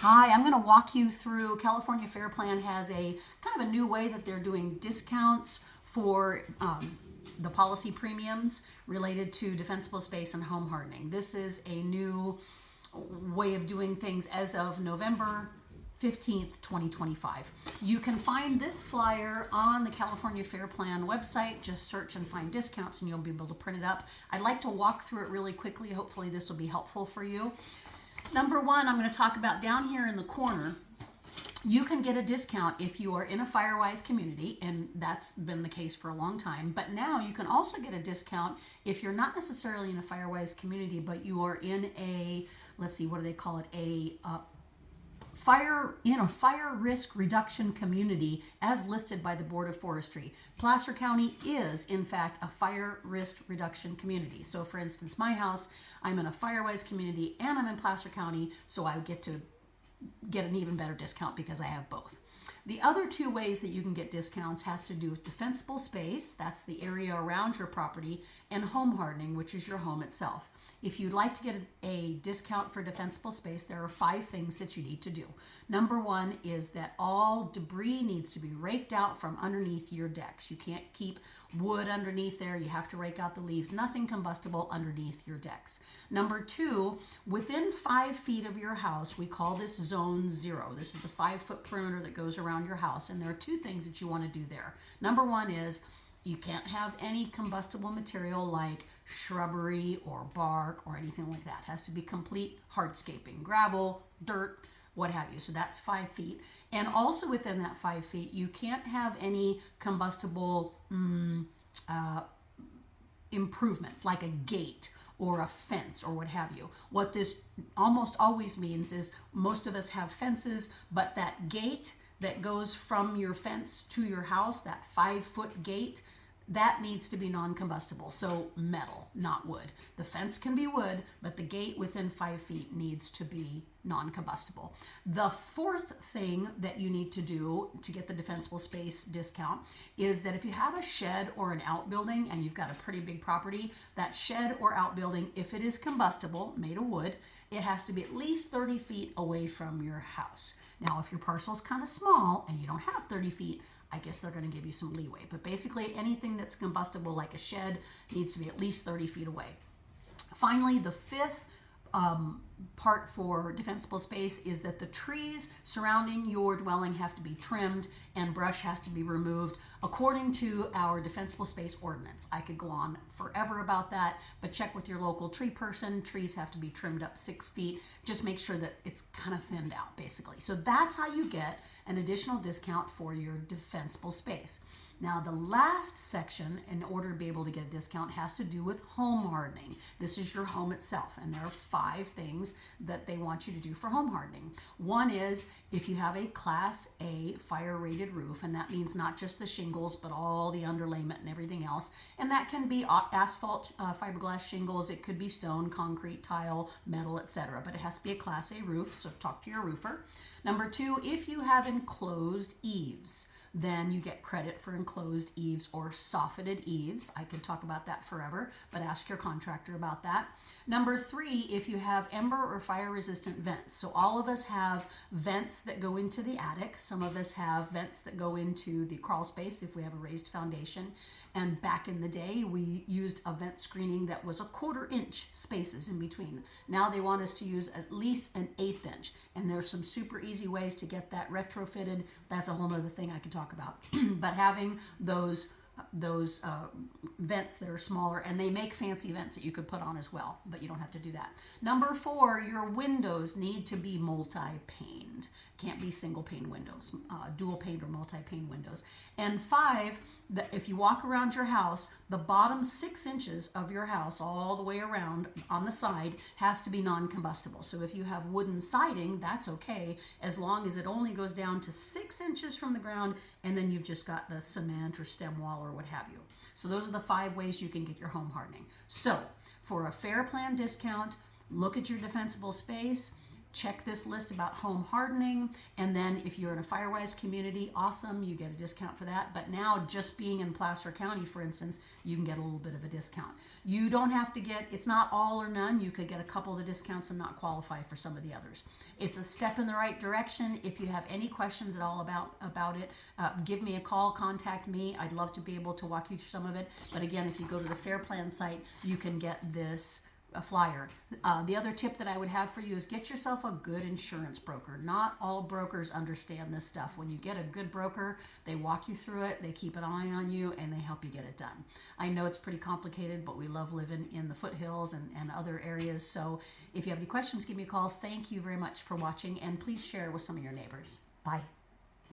Hi, I'm going to walk you through. California Fair Plan has a kind of a new way that they're doing discounts for the policy premiums related to defensible space and home hardening. This is a new way of doing things as of November 15th, 2025. You can find this flyer on the California Fair Plan website. Just search and find discounts and you'll be able to print it up. I'd like to walk through it really quickly. Hopefully this will be helpful for you. Number one, I'm going to talk about down here in the corner. You can get a discount if you are in a Firewise community, and that's been the case for a long time. But now you can also get a discount if you're not necessarily in a Firewise community, but you are in a, let's see, what do they call it? Fire risk reduction community as listed by the Board of Forestry. Placer County is in fact a fire risk reduction community. So for instance, my house, I'm in a Firewise community and I'm in Placer County, so I get to get an even better discount because I have both. The other two ways that you can get discounts has to do with defensible space, that's the area around your property, and home hardening, which is your home itself. If you'd like to get a discount for defensible space, there are 5 things that you need to do. Number one is that all debris needs to be raked out from underneath your decks. You can't keep wood underneath there. You have to rake out the leaves. Nothing combustible underneath your decks. Number two, within 5 feet of your house, we call this zone 0. This is the 5-foot perimeter that goes around your house. And there are 2 things that you want to do there. Number one is you can't have any combustible material like shrubbery or bark or anything like that. It has to be complete hardscaping, gravel, dirt, what have you. So that's 5 feet. And also within that 5 feet, you can't have any combustible improvements like a gate or a fence or what have you. What this almost always means is most of us have fences, but that gate that goes from your fence to your house, that 5-foot gate, that needs to be non-combustible, so metal, not wood. The fence can be wood, but the gate within 5 feet needs to be non-combustible. The fourth thing that you need to do to get the defensible space discount is that if you have a shed or an outbuilding and you've got a pretty big property, that shed or outbuilding, if it is combustible, made of wood, it has to be at least 30 feet away from your house. Now, if your parcel is kind of small and you don't have 30 feet, I guess they're going to give you some leeway. But basically, anything that's combustible, like a shed, needs to be at least 30 feet away. Finally, the fifth part for defensible space is that the trees surrounding your dwelling have to be trimmed and brush has to be removed according to our defensible space ordinance. I could go on forever about that, but check with your local tree person. Trees have to be trimmed up 6 feet. Just make sure that it's kind of thinned out, basically. So that's how you get an additional discount for your defensible space. Now, the last section, in order to be able to get a discount, has to do with home hardening. This is your home itself, and there are 5 things that they want you to do for home hardening. One is if you have a Class A fire-rated roof, and that means not just the shingles, but all the underlayment and everything else. And that can be asphalt, fiberglass shingles. It could be stone, concrete, tile, metal, etc. But it has to be a Class A roof, so talk to your roofer. Number 2, if you have enclosed eaves, then you get credit for enclosed eaves or soffitted eaves. I could talk about that forever, but ask your contractor about that. Number 3, if you have ember or fire resistant vents. So all of us have vents that go into the attic. Some of us have vents that go into the crawl space if we have a raised foundation. And back in the day, we used a vent screening that was 1/4 inch spaces in between. Now they want us to use at least an 1/8 inch. And there's some super easy ways to get that retrofitted. That's a whole other thing I could talk about. But having those vents that are smaller, and they make fancy vents that you could put on as well, but you don't have to do that. Number 4, your windows need to be multi-paned. Can't be single pane windows, dual pane or multi-pane windows. And 5, if you walk around your house, the bottom 6 inches of your house all the way around on the side has to be non-combustible. So if you have wooden siding, that's okay, as long as it only goes down to 6 inches from the ground, and then you've just got the cement or stem wall or what have you. So those are the 5 ways you can get your home hardening. So for a Fair Plan discount, look at your defensible space, check this list about home hardening. And then if you're in a Firewise community, awesome, you get a discount for that. But now just being in Placer County, for instance, you can get a little bit of a discount. You don't have to get, it's not all or none. You could get a couple of the discounts and not qualify for some of the others. It's a step in the right direction. If you have any questions at all about it, give me a call, contact me. I'd love to be able to walk you through some of it. But again, if you go to the Fair Plan site, you can get this a flyer. The other tip that I would have for you is get yourself a good insurance broker. Not all brokers understand this stuff. When you get a good broker, they walk you through it, they keep an eye on you, and they help you get it done. I know it's pretty complicated, but we love living in the foothills and other areas. So if you have any questions, give me a call. Thank you very much for watching, and please share with some of your neighbors. Bye.